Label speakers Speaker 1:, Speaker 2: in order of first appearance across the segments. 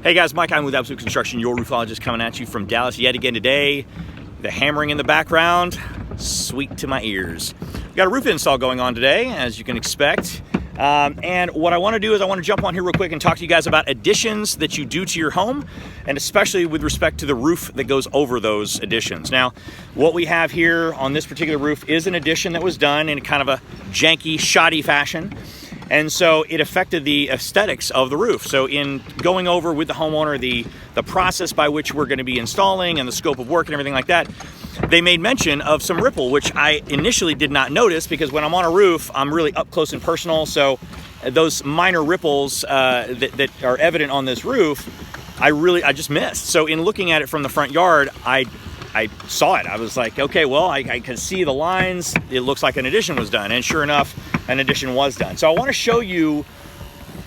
Speaker 1: Hey guys, Mike, I'm with Absolute Construction, your roofologist, coming at you from Dallas yet again today. The hammering in the background, sweet to my ears. We've got a roof install going on today, as you can expect. And what I want to do is I want to jump on here real quick and talk to you guys about additions that you do to your home, and especially with respect to the roof that goes over those additions. Now, what we have here on this particular roof is an addition that was done in kind of a janky, shoddy fashion. And so it affected the aesthetics of the roof. So in going over with the homeowner the process by which we're going to be installing and the scope of work and everything like that, they made mention of some ripple, which I initially did not notice because when I'm on a roof, I'm really up close and personal. So those minor ripples that are evident on this roof, I just missed. So in looking at it from the front yard, I saw it. I was like, okay, well, I can see the lines. It looks like an addition was done. And sure enough, an addition was done. So I want to show you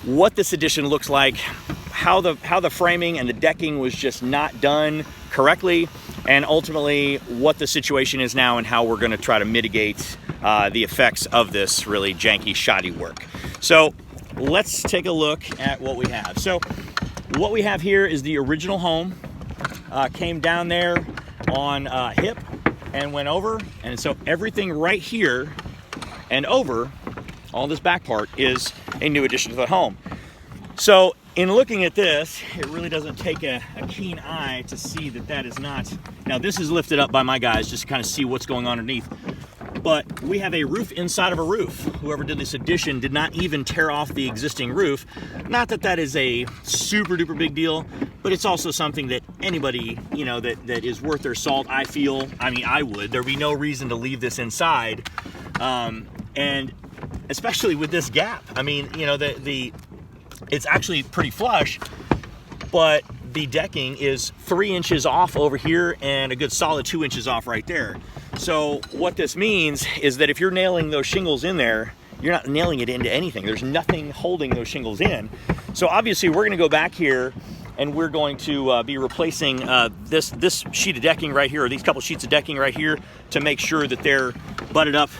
Speaker 1: what this addition looks like, how the framing and the decking was just not done correctly, and ultimately what the situation is now and how we're going to try to mitigate the effects of this really janky, shoddy work. So let's take a look at what we have. So what we have here is the original home. Came down there on hip and went over, and so everything right here and over, all this back part, is a new addition to the home. So in looking at this, it really doesn't take a keen eye to see that that is not. Now this is lifted up by my guys just to kind of see what's going on underneath. But we have a roof inside of a roof. Whoever did this addition did not even tear off the existing roof. Not that that is a super duper big deal, but it's also something that anybody, you know, that is worth their salt, I feel, I mean, I would. There'd be no reason to leave this inside. And especially with this gap. I mean, you know, it's actually pretty flush, but the decking is 3 inches off over here and a good solid 2 inches off right there. So what this means is that if you're nailing those shingles in there, you're not nailing it into anything. There's nothing holding those shingles in. So obviously we're gonna go back here and we're going to be replacing this sheet of decking right here, or these couple sheets of decking right here, to make sure that they're butted up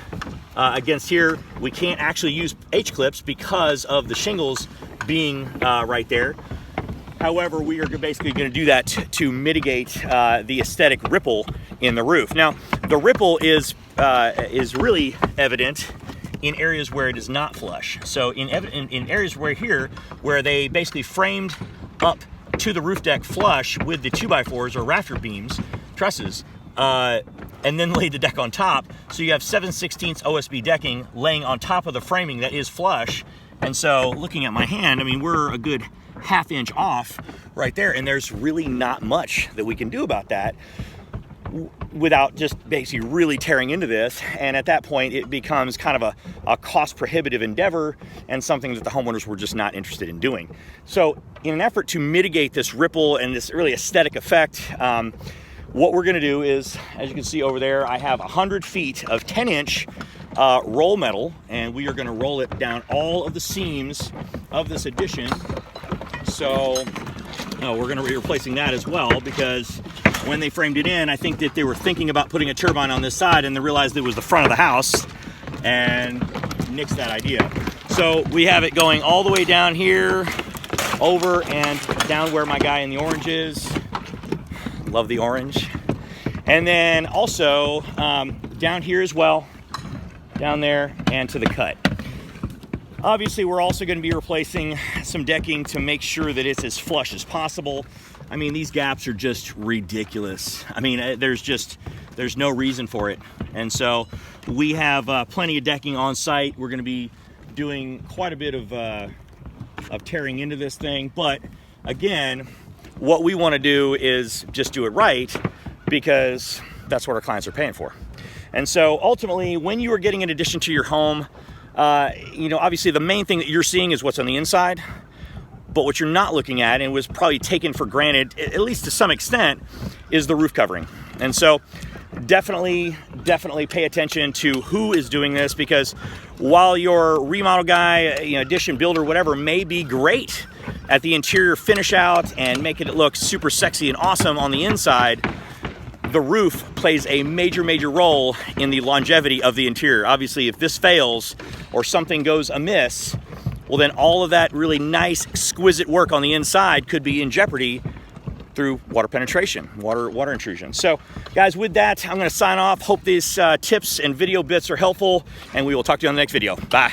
Speaker 1: against here. We can't actually use H-clips because of the shingles being right there. However, we are basically going to do that to mitigate the aesthetic ripple in the roof. Now, the ripple is really evident in areas where it is not flush. So in areas where they basically framed up to the roof deck flush with the 2x4s or rafter beams, trusses, and then laid the deck on top. So you have 7/16 OSB decking laying on top of the framing that is flush. And so looking at my hand, I mean, we're a good ½ inch off right there, and there's really not much that we can do about that without just basically really tearing into this. And at that point, it becomes kind of a cost prohibitive endeavor and something that the homeowners were just not interested in doing. So in an effort to mitigate this ripple and this really aesthetic effect, what we're gonna do is, as you can see over there, I have 100 feet of 10-inch roll metal, and we are gonna roll it down all of the seams of this addition. So we're gonna be replacing that as well, because when they framed it in, I think that they were thinking about putting a turbine on this side, and they realized it was the front of the house and nixed that idea. So we have it going all the way down here, over and down where my guy in the orange is. Love the orange. And then also down here as well, down there and to the cut. Obviously, we're also going to be replacing some decking to make sure that it's as flush as possible. I mean, these gaps are just ridiculous. I mean, there's no reason for it. And so we have plenty of decking on site. We're going to be doing quite a bit of tearing into this thing. But again, what we want to do is just do it right, because that's what our clients are paying for. And so ultimately, when you are getting an addition to your home, you know, obviously the main thing that you're seeing is what's on the inside, but what you're not looking at, and was probably taken for granted, at least to some extent, is the roof covering. And so definitely pay attention to who is doing this, because while your remodel guy, you know, addition builder, whatever, may be great at the interior finish out and making it look super sexy and awesome on the inside, the roof plays a major role in the longevity of the interior. Obviously, if this fails or something goes amiss, well then all of that really nice, exquisite work on the inside could be in jeopardy through water penetration, water intrusion. So guys, with that, I'm gonna sign off. Hope these tips and video bits are helpful, and we will talk to you on the next video. Bye.